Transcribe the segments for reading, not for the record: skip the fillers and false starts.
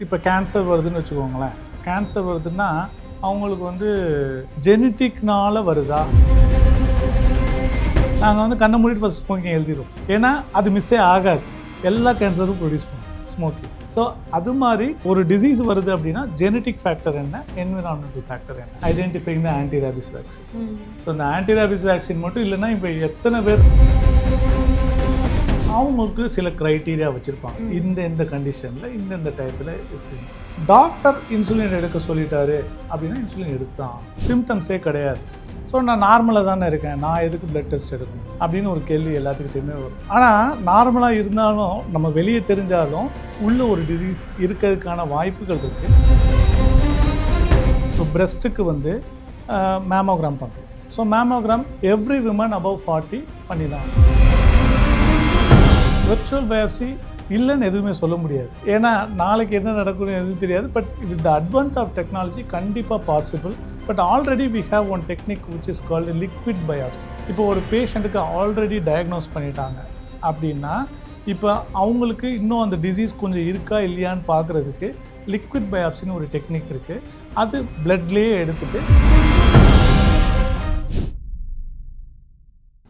இப்போ கேன்சர் வருதுன்னு வச்சுக்கோங்களேன். கேன்சர் வருதுன்னா அவங்களுக்கு வந்து ஜெனட்டிக்னால வருதா? நாங்கள் வந்து கண்ணை மூடிட்டு ஃபஸ்ட் ஸ்மோக்கிங் எழுதிடுவோம். ஏன்னா அது மிஸ்ஸே ஆகாது. எல்லா கேன்சரும் ப்ரொடியூஸ் பண்ணும் ஸ்மோக்கிங். ஸோ அது மாதிரி ஒரு டிசீஸ் வருது அப்படின்னா ஜெனட்டிக் ஃபேக்டர் என்ன, என்விரான்மெண்டல் ஃபேக்டர் என்ன, identifying the anti rabies vaccine. So இந்த ஆன்டி ரேபிஸ் வேக்சின் மட்டும் இல்லைன்னா இப்போ எத்தனை பேர் அவங்களுக்கு சில க்ரைட்டீரியா வச்சுருப்பாங்க. இந்த கண்டிஷனில் இந்த டயத்தில் டாக்டர் இன்சுலின் எடுக்க சொல்லிட்டாரு அப்படின்னா இன்சுலின் எடுத்தான், சிம்டம்ஸே கிடையாது. ஸோ நான் நார்மலாக தானே இருக்கேன், நான் எதுக்கு பிளட் டெஸ்ட் எடுக்கணும் அப்படின்னு ஒரு கேள்வி எல்லாத்துக்கிட்டையுமே வரும். ஆனால் நார்மலாக இருந்தாலும் நம்ம வெளியே தெரிஞ்சாலும் உள்ள ஒரு டிசீஸ் இருக்கிறதுக்கான வாய்ப்புகள் இருக்குது. ஸோ பிரெஸ்ட்டுக்கு வந்து மேமோகிராம் பண்ணுறோம். So mammogram every women above 40 பண்ணி தான். விர்ச்சுவல் பயாப்சி இல்லைன்னு எதுவுமே சொல்ல முடியாது. ஏன்னா நாளைக்கு என்ன நடக்கும்னு எதுவும் தெரியாது. But with the advance of technology கண்டிப்பாக possible. But already we have one technique which is called liquid biopsy. இப்போ ஒரு பேஷண்ட்டுக்கு ஆல்ரெடி டயக்னோஸ் பண்ணிட்டாங்க அப்படின்னா இப்போ அவங்களுக்கு இன்னும் அந்த டிசீஸ் கொஞ்சம் இருக்கா இல்லையான்னு பார்க்குறதுக்கு லிக்விட் பயாப்சின்னு ஒரு டெக்னிக் இருக்குது. அது பிளட்லேயே எடுத்துகிட்டு.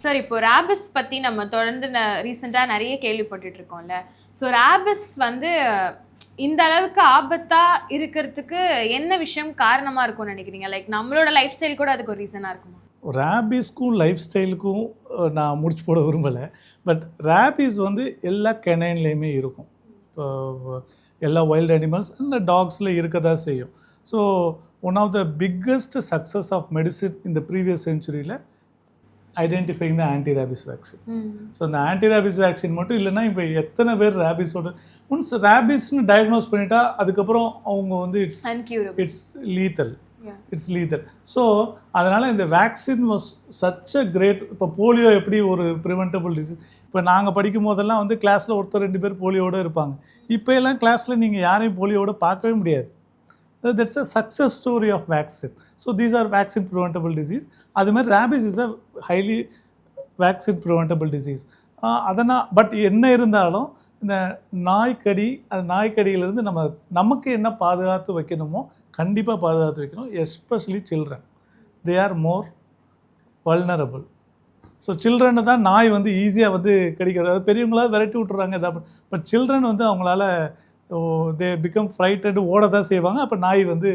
சார், இப்போ ரேபிஸ் பற்றி நம்ம தொடர்ந்து ரீசெண்டாக நிறைய கேள்விப்பட்டுட்டு இருக்கோம்ல. ஸோ ரேபிஸ் வந்து இந்த அளவுக்கு ஆபத்தாக இருக்கிறதுக்கு என்ன விஷயம் காரணமாக இருக்கும்னு நினைக்கிறீங்க? லைக் நம்மளோட லைஃப் ஸ்டைல் கூட அதுக்கு ஒரு ரீசனாக இருக்குமா? ரேபிஸ்க்கும் லைஃப் ஸ்டைலுக்கும் நான் முடிச்சு போட விரும்பலை. பட் ரேபிஸ் வந்து எல்லா கெனைன்லேயுமே இருக்கும். இப்போ எல்லா வைல்டு அனிமல்ஸ் அந்த டாக்ஸில் இருக்க தான் செய்யும். So one of the biggest success of medicine இந்த ப்ரீவியஸ் செஞ்சுரியில் identifying the anti rabies vaccine. So இந்த ஆன்டி ரேபிஸ் வேக்சின் மட்டும் இல்லைன்னா இப்போ எத்தனை பேர் ரேபிஸோட ஒன்ஸ் ரேபிஸ்ன்னு டயக்னோஸ் பண்ணிட்டா அதுக்கப்புறம் அவங்க வந்து இட்ஸ் லீத்தல். ஸோ அதனால் இந்த vaccine was such a great. இப்போ போலியோ எப்படி ஒரு ப்ரிவென்டபிள் டிசீஸ். இப்போ நாங்கள் படிக்கும் போதெல்லாம் வந்து கிளாஸில் ஒருத்தர் 2 பேர் போலியோடு இருப்பாங்க. இப்போ எல்லாம் கிளாஸில் நீங்கள் யாரையும் போலியோடு பார்க்கவே முடியாது. That's a success story of vaccine. So these are vaccine preventable disease. அது மாதிரி rabies is a highly vaccine preventable disease. அதனால் பட் என்ன இருந்தாலும் இந்த நாய்க்கடி, அந்த நாய்க்கடியிலேருந்து நமக்கு என்ன பாதுகாத்து வைக்கணுமோ கண்டிப்பாக பாதுகாத்து வைக்கணும். Especially children, they are more vulnerable. So சில்ட்ரனை தான் நாய் வந்து ஈஸியாக வந்து கடிக்கிறது. அது பெரியவங்களாவது விரட்டி விட்டுறாங்க எதாவது. பட் சில்ட்ரன் வந்து அவங்களால தே பிகம் ஃப்ரைட்டட், ஓட தான் செய்வாங்க. அப்போ நாய் வந்து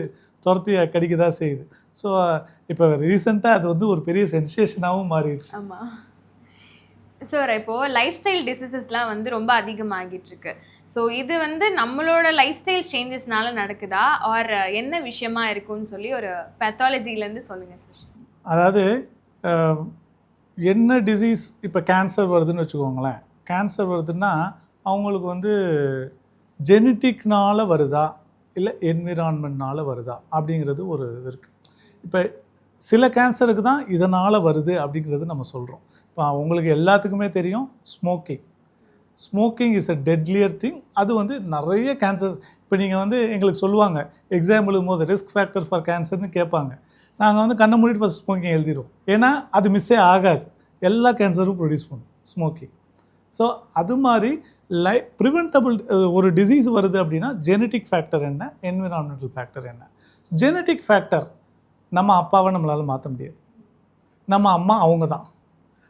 துரத்தி கடிக்க தான் செய்யுது. ஸோ இப்போ ரீசெண்டாக அது வந்து ஒரு பெரிய சென்சேஷனாகவும் மாறிடுச்சு. ஆமாம் சார். இப்போது லைஃப் ஸ்டைல் டிசீசஸ்லாம் வந்து ரொம்ப அதிகமாகிட்டு இருக்கு. ஸோ இது வந்து நம்மளோட லைஃப் ஸ்டைல் சேஞ்சஸ்னால நடக்குதா ஆர் என்ன விஷயமா இருக்குன்னு சொல்லி ஒரு பேத்தாலஜிலேருந்து சொல்லுங்கள் சார். அதாவது என்ன டிசீஸ் இப்போ கேன்சர் வருதுன்னு வச்சுக்கோங்களேன். கேன்சர் வருதுன்னா அவங்களுக்கு வந்து ஜெனட்டிக்னால் வருதா இல்லை என்விரான்மெண்ட்னால் வருதா அப்படிங்கிறது ஒரு இது இருக்குது. இப்போ சில கேன்சருக்கு தான் இதனால் வருது அப்படிங்கிறது நம்ம சொல்கிறோம். இப்போ உங்களுக்கு எல்லாத்துக்குமே தெரியும் smoking is a deadlier thing. அது வந்து நிறைய கேன்சர்ஸ். இப்போ நீங்கள் வந்து எங்களுக்கு சொல்லுவாங்க எக்ஸாம் எழுதும்போது ரிஸ்க் ஃபேக்டர் ஃபார் கேன்சர்னு கேட்பாங்க. நாங்கள் வந்து கண்ணை மூடிட்டு ஃபஸ்ட் ஸ்மோக்கிங் எழுதிடுவோம். ஏன்னா அது மிஸ்ஸே ஆகாது. எல்லா கேன்சரும் ப்ரொடியூஸ் பண்ணும் ஸ்மோக்கிங். ஸோ அது மாதிரி ப்ரிவென்டபிள் ஒரு டிசீஸ் வருது அப்படின்னா ஜெனட்டிக் ஃபேக்டர் என்ன, என்விரான்மெண்டல் ஃபேக்டர் என்ன. ஜெனட்டிக் ஃபேக்டர் நம்ம அப்பாவை நம்மளால் மாற்ற முடியாது, நம்ம அம்மா அவங்க தான்,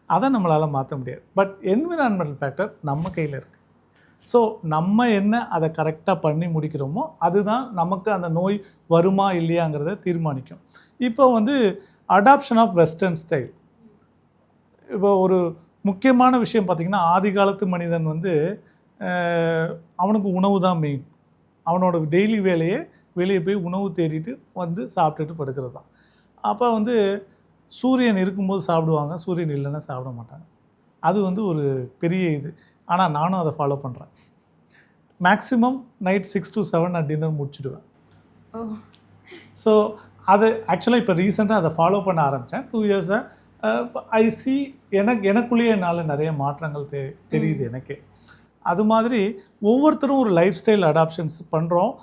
அதை நம்மளால் மாற்ற முடியாது. பட் என்விரான்மெண்டல் ஃபேக்டர் நம்ம கையில் இருக்குது. ஸோ நம்ம என்ன அதை கரெக்டாக பண்ணி முடிக்கிறோமோ அதுதான் நமக்கு அந்த நோய் வருமா இல்லையாங்கிறத தீர்மானிக்கும். இப்போ வந்து அடாப்ஷன் ஆஃப் வெஸ்டர்ன் ஸ்டைல். இப்போ ஒரு முக்கியமான விஷயம் பார்த்திங்கன்னா, ஆதி காலத்து மனிதன் வந்து அவனுக்கு உணவு தான் மெயின். அவனோட டெய்லி வேலையே வெளியே போய் உணவு தேடிட்டு வந்து சாப்பிட்டுட்டு படுக்கிறது தான். அப்போ வந்து சூரியன் இருக்கும்போது சாப்பிடுவாங்க, சூரியன் இல்லைன்னா சாப்பிட மாட்டாங்க. அது வந்து ஒரு பெரிய இது. ஆனால் நானும் அதை ஃபாலோ பண்ணுறேன். மேக்ஸிமம் நைட் 6 to 7 நான் டின்னர் முடிச்சுடுவேன். ஸோ அது ஆக்சுவலாக இப்போ ரீசெண்டாக அதை ஃபாலோ பண்ண ஆரம்பித்தேன். 2 இயர்ஸாக ஐ சி எனக்குள்ளேயே என்னால் நிறைய மாற்றங்கள் தெரியுது எனக்கே. அது மாதிரி ஒவ்வொருத்தரும் ஒரு லைஃப் ஸ்டைல் அடாப்ஷன்ஸ் பண்ணுறோம்.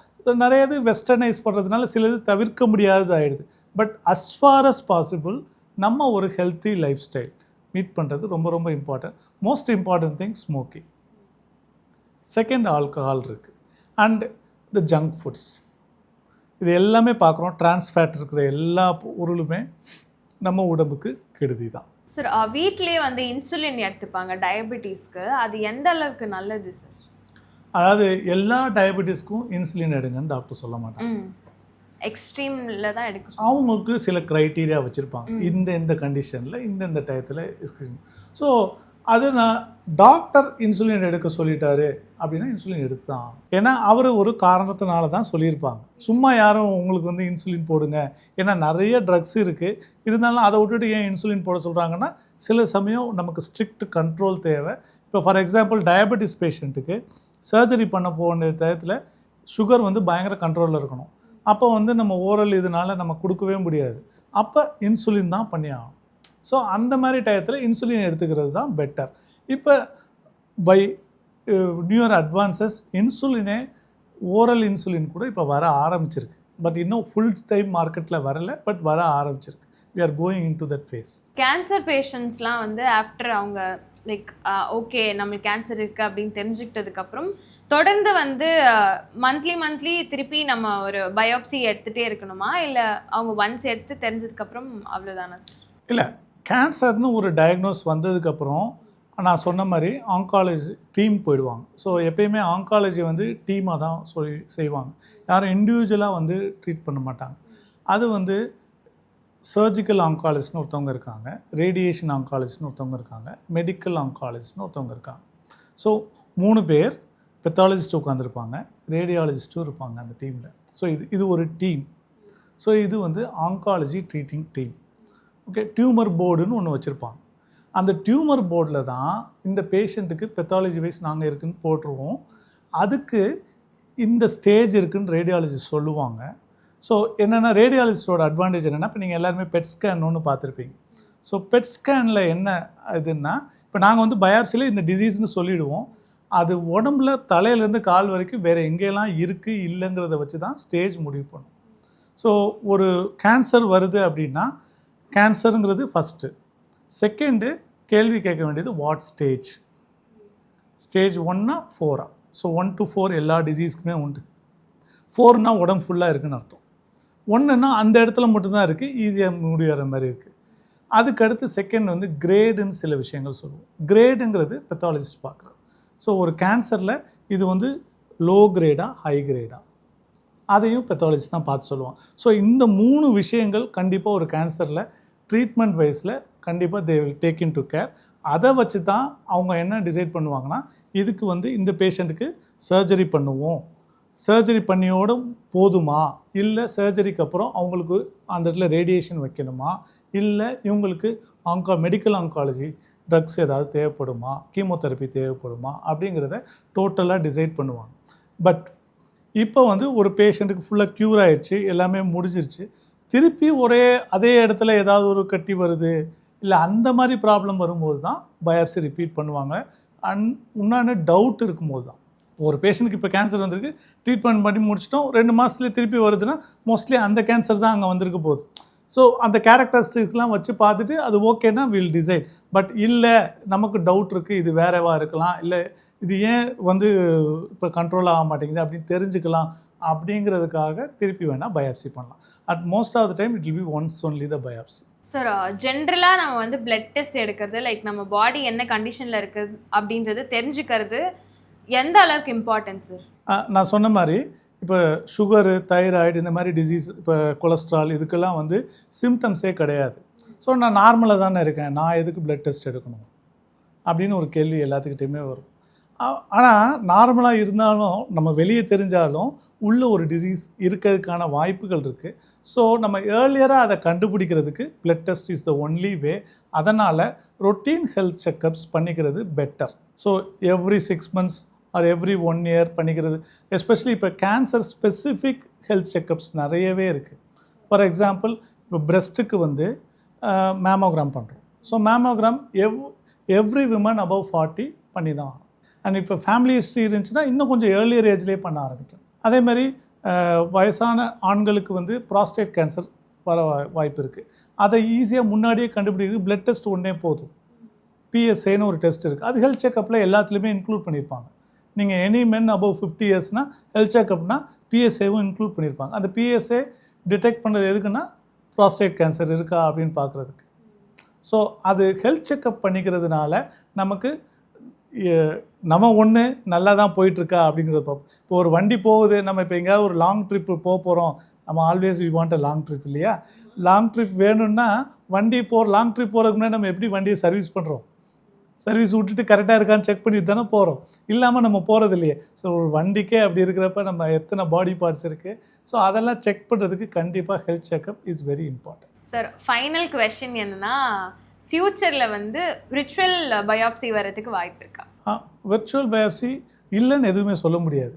நிறைய இது வெஸ்டர்னைஸ் பண்ணுறதுனால சில இது தவிர்க்க முடியாதது ஆகிடுது. But as far as possible நம்ம ஒரு ஹெல்த்தி லைஃப் ஸ்டைல் மீட் பண்ணுறது ரொம்ப ரொம்ப important. Most important thing smoking. Second alcohol இருக்குது. And the junk foods. இது எல்லாமே பார்க்குறோம். ட்ரான்ஸ் ஃபேட் இருக்கிற எல்லா பொருளுமே நம்ம உடம்புக்கு கெடுதி தான். சார் வீட்டிலே வந்து இன்சுலின் எடுத்துப்பாங்க டயபெட்டிஸ்க்கு, அது எந்த அளவுக்கு நல்லது சார்? அதாவது எல்லா டயபெட்டிஸ்க்கும் இன்சுலின் எடுங்கன்னு டாக்டர் சொல்ல மாட்டாங்க. எக்ஸ்ட்ரீமில் தான் எடுக்க அவங்களுக்கு சில க்ரைட்டீரியா வச்சுருப்பாங்க. இந்த கண்டிஷனில் இந்த டயத்தில். ஸோ அது நான் டாக்டர் இன்சுலின் எடுக்க சொல்லிட்டாரு அப்படின்னா இன்சுலின் எடுத்தான். ஏன்னா அவர் ஒரு காரணத்தினால தான் சொல்லியிருப்பாங்க. சும்மா யாரும் உங்களுக்கு வந்து இன்சுலின் போடுங்க, ஏன்னா நிறைய ட்ரக்ஸ் இருக்குது, இருந்தாலும் அதை விட்டுட்டு ஏன் இன்சுலின் போட சொல்கிறாங்கன்னா சில சமயம் நமக்கு ஸ்ட்ரிக்ட் கண்ட்ரோல் தேவை. இப்போ ஃபார் எக்ஸாம்பிள் டயபெட்டிஸ் பேஷண்ட்டுக்கு சர்ஜரி பண்ண போன டயத்தில் சுகர் வந்து பயங்கர கண்ட்ரோலில் இருக்கணும். அப்போ வந்து நம்ம ஓரல் இதனால் நம்ம கொடுக்கவே முடியாது. அப்போ இன்சுலின் தான் பண்ணி ஆகும். ஸோ அந்த மாதிரி டயத்தில் இன்சுலின் எடுத்துக்கிறது தான் பெட்டர். இப்போ பை நியூயர் அட்வான்சஸ் இன்சுலினே ஓரல் இன்சுலின் கூட இப்போ வர ஆரம்பிச்சிருக்கு. பட் இன்னும் ஃபுல் டைம் மார்க்கெட்டில் வரலை, பட் வர ஆரம்பிச்சிருக்கு. We are going into that phase. Cancer பேஷண்ட்ஸ்லாம் வந்து ஆஃப்டர் அவங்க லைக் ஓகே நம்மளுக்கு கேன்சர் இருக்குது அப்படின்னு தெரிஞ்சுக்கிட்டதுக்கப்புறம் தொடர்ந்து வந்து மந்த்லி திருப்பி நம்ம ஒரு பயோப்சி எடுத்துகிட்டே இருக்கணுமா, இல்லை அவங்க ஒன்ஸ் எடுத்து தெரிஞ்சதுக்கப்புறம் அவ்வளோதானா சார்? இல்லை, கேன்சர்னு ஒரு டயக்னோஸ் வந்ததுக்கப்புறம் நான் சொன்ன மாதிரி ஆங்காலஜி டீம் போயிடுவாங்க. ஸோ எப்பயுமே ஆங்காலஜி வந்து டீமாக தான் செய்வாங்க. யாரும் இண்டிவிஜுவலாக வந்து ட்ரீட் பண்ண மாட்டாங்க. அது வந்து சர்ஜிக்கல் ஆங்காலஜிஸ்ட்னு ஒருத்தவங்க இருக்காங்க, ரேடியேஷன் ஆங்காலஜிஸ்ட்னு ஒருத்தவங்க இருக்காங்க, மெடிக்கல் ஆங்காலஜிஸ்ட்னு ஒருத்தவங்க இருக்காங்க. ஸோ 3 பேர் பெத்தாலஜிஸ்ட் உட்காந்துருப்பாங்க, ரேடியாலஜிஸ்ட்டும் இருப்பாங்க அந்த டீமில். ஸோ இது ஒரு டீம். ஸோ இது வந்து oncology treating team. Okay, tumour போர்டுன்னு ஒன்று வச்சுருப்பாங்க. அந்த டியூமர் போர்டில் தான் இந்த பேஷண்ட்டுக்கு பெத்தாலஜி வைஸ் நாங்கள் இருக்குதுன்னு போட்டுருவோம். அதுக்கு இந்த ஸ்டேஜ் இருக்குதுன்னு ரேடியாலஜிஸ்ட் சொல்லுவாங்க. ஸோ என்னென்னா ரேடியாலஜிஸ்டோட அட்வான்டேஜ் என்னென்னா, இப்போ நீங்கள் எல்லாருமே பெட் ஸ்கேன் ஒன்று பார்த்துருப்பீங்க. ஸோ பெட் ஸ்கேனில் என்ன இதுன்னா, இப்போ நாங்கள் வந்து பயாப்சியில் இந்த டிசீஸ்னு சொல்லிவிடுவோம். அது உடம்புல தலையிலேருந்து கால் வரைக்கும் வேறு எங்கெல்லாம் இருக்குது இல்லைங்கிறத வச்சு தான் ஸ்டேஜ் முடிவு பண்ணும். ஸோ ஒரு கேன்சர் வருது அப்படின்னா கேன்சருங்கிறது ஃபஸ்ட்டு. செகண்டு கேள்வி கேட்க வேண்டியது what stage. Stage 1 4. So 1 to 4 எல்லா டிசீஸ்க்குமே உண்டு. 4னா உடம்பு ஃபுல்லாக இருக்குதுன்னு அர்த்தம். 1னா அந்த இடத்துல மட்டும்தான் இருக்குது, ஈஸியாக முடிகிற மாதிரி இருக்குது. அதுக்கடுத்து செகண்ட் வந்து கிரேடுன்னு சில விஷயங்கள் சொல்லுவோம். கிரேடுங்கிறது பெத்தாலஜிஸ்ட் பார்க்குறாரு. ஸோ ஒரு கேன்சரில் இது வந்து லோ கிரேடா ஹை கிரேடா அதையும் பெத்தாலஜிஸ்ட் தான் பார்த்து சொல்லுவான். ஸோ இந்த 3 விஷயங்கள் கண்டிப்பாக ஒரு கேன்சரில் ட்ரீட்மெண்ட் வைஸில் கண்டிப்பாக they will take in to care. அதை வச்சு தான் அவங்க என்ன டிசைட் பண்ணுவாங்கன்னா, இதுக்கு வந்து இந்த பேஷண்ட்டுக்கு சர்ஜரி பண்ணுவோம், சர்ஜரி பண்ணியோட போதுமா, இல்லை சர்ஜரிக்கு அப்புறம் அவங்களுக்கு அந்த இடத்துல ரேடியேஷன் வைக்கணுமா, இல்லை இவங்களுக்கு மெடிக்கல் ஆங்காலஜி ட்ரக்ஸ் ஏதாவது தேவைப்படுமா, கீமோதெரப்பி தேவைப்படுமா அப்படிங்கிறத டோட்டலாக டிசைட் பண்ணுவாங்க. பட் இப்போ வந்து ஒரு பேஷண்ட்டுக்கு ஃபுல்லாக க்யூர் ஆகிடுச்சு, எல்லாமே முடிஞ்சிருச்சு, திருப்பி அதே இடத்துல ஏதாவது ஒரு கட்டி வருது இல்லை அந்த மாதிரி ப்ராப்ளம் வரும்போது தான் பயாப்சி ரிப்பீட் பண்ணுவாங்க. உண்டான டவுட் இருக்கும்போது தான். ஒரு பேஷண்ட்டுக்கு இப்போ கேன்சர் வந்திருக்கு, ட்ரீட்மெண்ட் பண்ணி முடிச்சிட்டோம், 2 மாதத்துலேயே திருப்பி வருதுன்னா மோஸ்ட்லி அந்த கேன்சர் தான் அங்கே வந்திருக்க போகுது. ஸோ அந்த கேரக்டரிஸ்டிக்ஸ்லாம் வச்சு பார்த்துட்டு அது ஓகேனா வில் டிசைட். பட் இல்லை நமக்கு டவுட் இருக்குது, இது வேறவா இருக்கலாம், இல்லை இது ஏன் வந்து இப்போ கண்ட்ரோல் ஆக மாட்டேங்குது அப்படின்னு தெரிஞ்சுக்கலாம் அப்படிங்கிறதுக்காக திருப்பி வேணால் பயாப்சி பண்ணலாம். At most of the time it will be once only the biopsy. Sir ஜென்ரலாக நம்ம வந்து பிளட் டெஸ்ட் எடுக்கிறது, லைக் நம்ம பாடி என்ன கண்டிஷனில் இருக்குது அப்படின்றது தெரிஞ்சுக்கிறது எந்த அளவுக்கு இம்பார்ட்டன்ஸ் சார்? நான் சொன்ன மாதிரி இப்போ சுகரு, தைராய்டு, இந்த மாதிரி டிசீஸ், இப்போ கொலஸ்ட்ரால், இதுக்கெல்லாம் வந்து சிம்டம்ஸே கிடையாது. ஸோ நான் நார்மலாக தானே இருக்கேன், நான் எதுக்கு பிளட் டெஸ்ட் எடுக்கணும் அப்படின்னு ஒரு கேள்வி எல்லாத்துக்கிட்டையுமே வரும். ஆனால் நார்மலாக இருந்தாலும் நம்ம வெளியே தெரிஞ்சாலும் உள்ளே ஒரு டிசீஸ் இருக்கிறதுக்கான வாய்ப்புகள் இருக்குது. ஸோ நம்ம ஏர்லியராக அதை கண்டுபிடிக்கிறதுக்கு blood test is the only way. அதனால் ரொட்டீன் ஹெல்த் செக்கப்ஸ் பண்ணிக்கிறது better. So every 6 months or every 1 year பண்ணிக்கிறது. எஸ்பெஷலி இப்போ கேன்சர் ஸ்பெசிஃபிக் ஹெல்த் செக்கப்ஸ் நிறையவே இருக்குது. ஃபார் எக்ஸாம்பிள் இப்போ பிரெஸ்ட்டுக்கு வந்து மேமோகிராம் பண்ணுறோம். So mammogram every women above 40 பண்ணி தான் ஆகும். அண்ட் இப்போ ஃபேமிலி ஹிஸ்ட்ரி இருந்துச்சுன்னா இன்னும் கொஞ்சம் ஏர்லியர் ஏஜ்லேயே பண்ண ஆரம்பிக்கும். அதேமாதிரி வயசான ஆண்களுக்கு வந்து ப்ராஸ்டேட் கேன்சர் வர வாய்ப்பு இருக்குது. அதை ஈஸியாக முன்னாடியே கண்டுபிடிக்கிறது பிளட் டெஸ்ட் ஒன்றே போதும். பிஎஸ்ஏன்னு ஒரு டெஸ்ட் இருக்குது, அது ஹெல்த் செக்கப்பில் எல்லாத்துலேயுமே இன்க்ளூட் பண்ணியிருப்பாங்க. நீங்கள் எனி மென் above 50 yearsனால் ஹெல்த் செக்கப்னா பிஎஸ்ஏவும் இன்க்ளூட் பண்ணியிருப்பாங்க. அந்த பிஎஸ்ஏ டிடெக்ட் பண்ணுறது எதுக்குன்னா ப்ராஸ்டேட் கேன்சர் இருக்கா அப்படின்னு பார்க்குறதுக்கு. ஸோ அது ஹெல்த் செக்கப் பண்ணிக்கிறதுனால நமக்கு நம்ம ஒன்று நல்லா தான் போயிட்டுருக்கா அப்படிங்கிறத பார்ப்போம். இப்போ ஒரு வண்டி போகுது, நம்ம இப்போ எங்கேயாவது ஒரு லாங் ட்ரிப்பு போகிறோம், நம்ம always we want a long trip இல்லையா? லாங் ட்ரிப் வேணும்னா லாங் ட்ரிப் போகிறதுக்கு முன்னாடி நம்ம எப்படி வண்டியை சர்வீஸ் பண்ணுறோம்? சர்வீஸ் விட்டுட்டு கரெக்டாக இருக்கான்னு செக் பண்ணிட்டு தானே போகிறோம். இல்லாமல் நம்ம போகிறது இல்லையே. ஸோ ஒரு வண்டிக்கே அப்படி இருக்கிறப்ப நம்ம எத்தனை பாடி பார்ட்ஸ் இருக்குது, ஸோ அதெல்லாம் செக் பண்ணுறதுக்கு கண்டிப்பாக health checkup is very important. Sir, final question என்னன்னா, ஃப்யூச்சரில் வந்து விர்ச்சுவல் பயாப்சி வரதுக்கு வாய்ப்பு இருக்கா? விர்ச்சுவல் பயாப்சி இல்லைன்னு எதுவுமே சொல்ல முடியாது.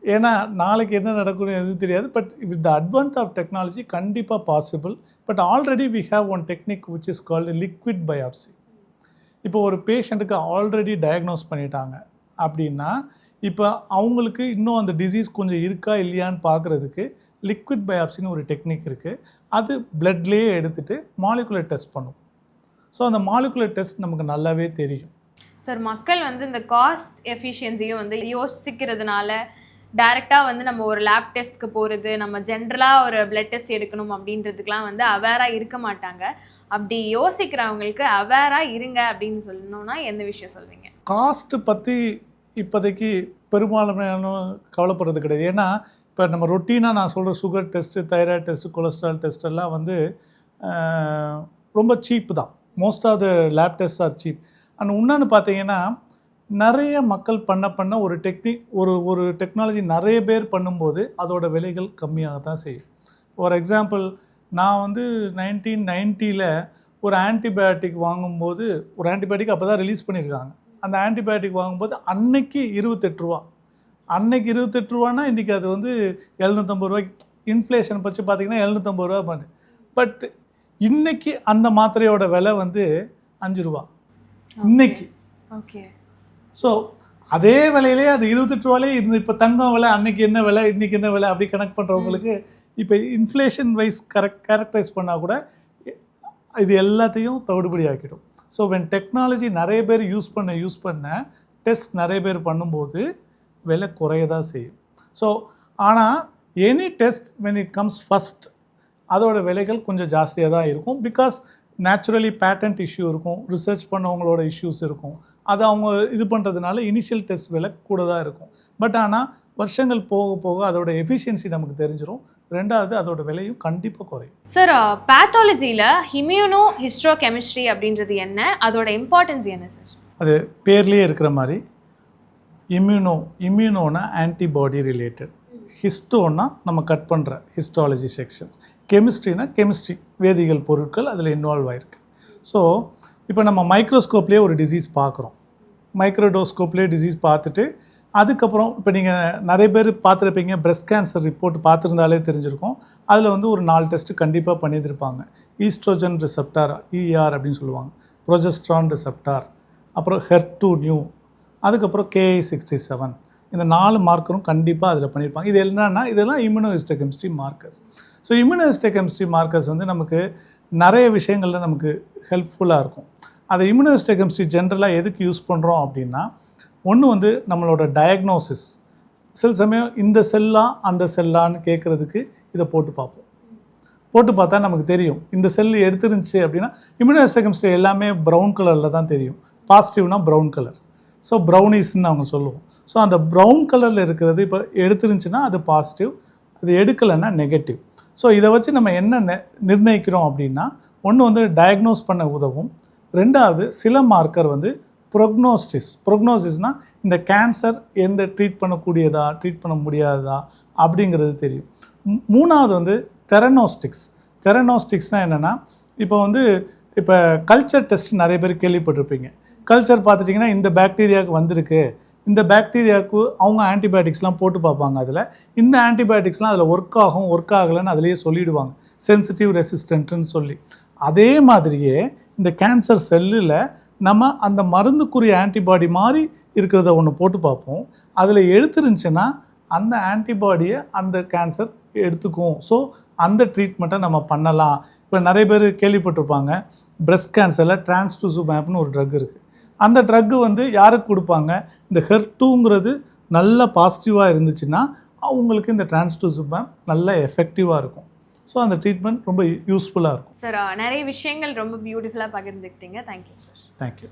ஏன்னா நாளைக்கு என்ன நடக்கும்னு எதுவும் தெரியாது. But with the advance of technology கண்டிப்பாக possible. But already we have one technique which is called liquid biopsy. இப்போ ஒரு பேஷண்ட்டுக்கு ஆல்ரெடி டயக்னோஸ் பண்ணிட்டாங்க அப்படின்னா, இப்போ அவங்களுக்கு இன்னும் அந்த டிசீஸ் கொஞ்சம் இருக்கா இல்லையான்னு பார்க்குறதுக்கு லிக்விட் பயாப்சின்னு ஒரு டெக்னிக் இருக்குது. அது பிளட்லேயே எடுத்துகிட்டு மாலிகுலர் டெஸ்ட் பண்ணும். ஸோ அந்த மாலிகுலர் டெஸ்ட் நமக்கு நல்லாவே தெரியும். சார், மக்கள் வந்து இந்த காஸ்ட் எஃபிஷியன்சியும் வந்து யோசிக்கிறதுனால டைரெக்டாக வந்து நம்ம ஒரு லேப் டெஸ்ட்க்கு போகிறது, நம்ம ஜென்ரலாக ஒரு பிளட் டெஸ்ட் எடுக்கணும் அப்படின்றதுக்கெலாம் வந்து அவேராக இருக்க மாட்டாங்க. அப்படி யோசிக்கிறவங்களுக்கு அவேராக இருங்க அப்படின்னு சொல்லணும்னா எந்த விஷயம் சொல்வீங்க? காஸ்ட்டு பற்றி இப்போதைக்கு பெரும்பாலான கவலைப்படுறது கிடையாது. ஏன்னா இப்போ நம்ம ரொட்டீனாக நான் சொல்கிற sugar test, thyroid test, cholesterol test எல்லாம் வந்து ரொம்ப சீப்பு தான். Most of the lab test are cheap. And இன்னொன்று பார்த்தீங்கன்னா, நிறைய மக்கள் பண்ண ஒரு ஒரு டெக்னாலஜி நிறைய பேர் பண்ணும்போது அதோட விலைகள் கம்மியாக தான் செய்யும். ஃபார் எக்ஸாம்பிள், நான் வந்து 1990 ஒரு ஆன்டிபயோட்டிக் வாங்கும்போது, ஒரு ஆன்டிபயோட்டிக் அப்போ தான் ரிலீஸ் பண்ணியிருக்காங்க. அந்த ஆன்டிபயோட்டிக் வாங்கும்போது அன்னைக்கு 28 ரூபா. அன்னைக்கு 28 ரூபான்னா இன்றைக்கி அது வந்து 750 ரூபாய்க்கு. இன்ஃப்ளேஷன் பற்றி பார்த்தீங்கன்னா 750 ரூபா பண்ணு. பட் இன்னைக்கு அந்த மாத்திரையோட விலை வந்து 5 ரூபா இன்னைக்கு. ஓகே. ஸோ அதே விலையிலே அது 28 ரூபாலே இருந்து, இப்போ தங்கம் விலை அன்னைக்கு என்ன விலை இன்றைக்கி என்ன விலை அப்படி கனெக்ட் பண்ணுறவங்களுக்கு இப்போ இன்ஃப்ளேஷன் வைஸ் கேரக்டரைஸ் பண்ணால் கூட இது எல்லாத்தையும் தவிடுபடி ஆக்கிடும். ஸோ வென் டெக்னாலஜி நிறைய பேர் யூஸ் பண்ண டெஸ்ட் நிறைய பேர் பண்ணும்போது விலை குறையதான் செய்யும். ஸோ ஆனால் any test when it comes first அதோட விலைகள் கொஞ்சம் ஜாஸ்தியாக தான் இருக்கும். பிகாஸ் நேச்சுரலி பேட்டன்ட் இஷ்யூ இருக்கும், ரிசர்ச் பண்ணவங்களோட இஷ்யூஸ் இருக்கும். அதை அவங்க இது பண்ணுறதுனால இனிஷியல் டெஸ்ட் விலை கூட தான் இருக்கும். பட் ஆனால் வருஷங்கள் போக போக அதோட எஃபிஷியன்சி நமக்கு தெரிஞ்சிடும். ரெண்டாவது அதோட விலையும் கண்டிப்பாக குறையும். சார், பேத்தாலஜியில் இம்யூனோ ஹிஸ்டோ கெமிஸ்ட்ரி அப்படின்றது என்ன, அதோட இம்பார்ட்டன்ஸ் என்ன சார்? அது பேர்லேயே இருக்கிற மாதிரி, இம்யூனோனா ஆன்டிபாடி ரிலேட்டட், ஹிஸ்டோன்னா நம்ம கட் பண்ணுற ஹிஸ்டாலஜி செக்ஷன்ஸ், கெமிஸ்ட்ரினா கெமிஸ்ட்ரி வேதியியல் பொருட்கள் அதில் இன்வால்வ் ஆகிருக்கு. ஸோ இப்போ நம்ம மைக்ரோஸ்கோப்லேயே ஒரு டிசீஸ் பார்க்குறோம், மைக்ரோடோஸ்கோப்லேயே டிசீஸ் பார்த்துட்டு அதுக்கப்புறம் இப்போ நீங்கள் நிறைய பேர் பார்த்துருப்பீங்க, பிரெஸ்ட் கேன்சர் ரிப்போர்ட் பார்த்துருந்தாலே தெரிஞ்சிருக்கும். அதில் வந்து ஒரு 4 டெஸ்ட்டு கண்டிப்பாக பண்ணியிருப்பாங்க. ஈஸ்ட்ரோஜன் ரிசெப்டார், இஆர் அப்படின்னு சொல்லுவாங்க, ப்ரொஜெஸ்ட்ரான் ரிசெப்டார், அப்புறம் HER2 நியூ, அதுக்கப்புறம் KI67, இந்த 4 மார்க்கரும் கண்டிப்பாக அதில் பண்ணியிருப்பாங்க. இது என்னன்னா, இதெல்லாம் இம்யூனோஹிஸ்டோகெமிஸ்ட்ரி மார்க்கர்ஸ். ஸோ இம்யூனோஹிஸ்டோகெமிஸ்ட்ரி மார்க்கர்ஸ் வந்து நமக்கு நிறைய விஷயங்களில் நமக்கு ஹெல்ப்ஃபுல்லாக இருக்கும். அதை இம்யூனோஹிஸ்டோகெமிஸ்ட்ரி ஜென்ரலாக எதுக்கு யூஸ் பண்ணுறோம் அப்படின்னா, ஒன்று வந்து நம்மளோட டயக்னோசிஸ், சில சமயம் இந்த செல்லா அந்த செல்லான்னு கேட்குறதுக்கு இதை போட்டு பார்ப்போம். போட்டு பார்த்தா நமக்கு தெரியும் இந்த செல் எடுத்துருந்துச்சு அப்படின்னா. இம்யூனோஹிஸ்டோகெமிஸ்ட்ரி எல்லாமே ப்ரௌன் கலரில் தான் தெரியும். பாசிட்டிவ்னா ப்ரௌன் கலர், ஸோ ப்ரௌனிஸ்ன்னு அவங்க சொல்லுவோம். ஸோ அந்த ப்ரௌன் கலரில் இருக்கிறது இப்போ எடுத்துருந்துச்சுன்னா அது பாசிட்டிவ், அது எடுக்கலைன்னா நெகட்டிவ். ஸோ இதை வச்சு நம்ம என்ன நிர்ணயிக்கிறோம் அப்படின்னா, ஒன்று வந்து டயக்னோஸ் பண்ண உதவும். ரெண்டாவது சில மார்க்கர் வந்து ப்ரொக்னோசிஸ்னால் இந்த கேன்சர் எந்த ட்ரீட் பண்ணக்கூடியதா ட்ரீட் பண்ண முடியாததா அப்படிங்கிறது தெரியும். மூணாவது வந்து தெரனோஸ்டிக்ஸ்னால் என்னென்னா, இப்போ கல்ச்சர் டெஸ்ட் நிறைய பேர் கேள்விப்பட்டிருப்பீங்க. கல்ச்சர் பார்த்துட்டிங்கன்னா இந்த பாக்டீரியாவுக்கு வந்திருக்கு, இந்த பாக்டீரியாவுக்கு அவங்க ஆன்டிபயோட்டிக்ஸ்லாம் போட்டு பார்ப்பாங்க. அதில் இந்த ஆன்டிபயோட்டிக்ஸ்லாம் அதில் ஒர்க் ஆகலைன்னு அதிலேயே சொல்லிவிடுவாங்க, சென்சிட்டிவ் ரெசிஸ்டன்ட்டுன்னு சொல்லி. அதே மாதிரியே இந்த கேன்சர் செல்லில் நம்ம அந்த மருந்துக்குரிய ஆன்டிபாடி மாதிரி இருக்கிறத ஒன்று போட்டு பார்ப்போம். அதில் எடுத்துருந்துச்சுன்னா அந்த ஆன்டிபாடியை அந்த கேன்சர் எடுத்துக்கும். ஸோ அந்த ட்ரீட்மெண்ட்டை நம்ம பண்ணலாம். இப்போ நிறைய பேர் கேள்விப்பட்டிருப்பாங்க, பிரெஸ்ட் கேன்சரில் ட்ரான்ஸ்டுசுமேப்னு ஒரு ட்ரக் இருக்குது. அந்த ட்ரக்கு வந்து யாருக்கு கொடுப்பாங்க, இந்த HER2ங்கிறது நல்ல பாசிட்டிவாக இருந்துச்சுன்னா அவங்களுக்கு இந்த ட்ரான்ஸ்டூசிமாப் நல்ல எஃபெக்டிவாக இருக்கும். ஸோ அந்த ட்ரீட்மெண்ட் ரொம்ப யூஸ்ஃபுல்லாக இருக்கும். சார் நிறைய விஷயங்கள் ரொம்ப பியூட்டிஃபுல்லாக பகிர்ந்துக்கிட்டீங்க. Thank you sir. தேங்க்யூ.